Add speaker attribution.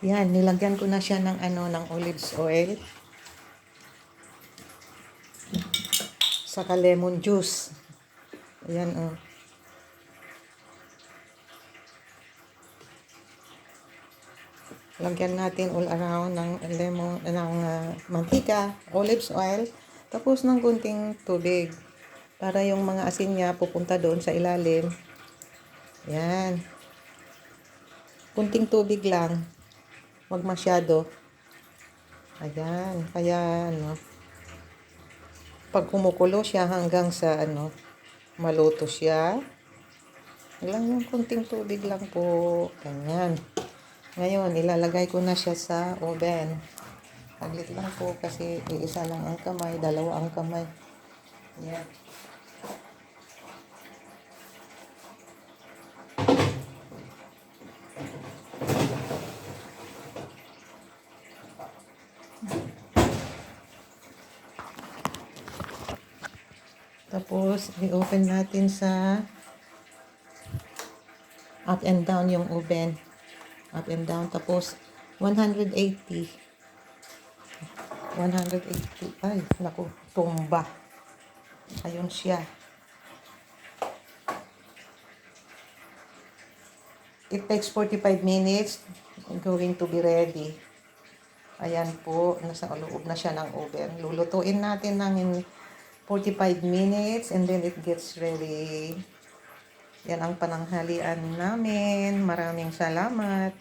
Speaker 1: Yan, nilagyan ko na siya ng ng olives oil. Saka lemon juice. Ayan, oh. Lagyan natin all around ng lemon, mantika, olives oil, tapos ng kunting tubig. Para yung mga asin niya pupunta doon sa ilalim. Yan. Kunting tubig lang. Huwag masyado. Ayan. Kaya, pag kumukulo siya hanggang sa, maluto siya. Lang yung kunting tubig lang po. Ganyan. Ngayon, ilalagay ko na siya sa oven. Saglit lang po kasi isa lang ang kamay, dalawa ang kamay. Yan. Tapos, i-open natin sa up and down yung oven. Up and down. Tapos, 180. 180. Ay, naku, tumba. Ayun siya. It takes 45 minutes going to be ready. Ayan po, nasa loob na siya ng oven. Lulutuin natin ng 45 minutes and then it gets ready. Yan ang pananghalian namin. Maraming salamat.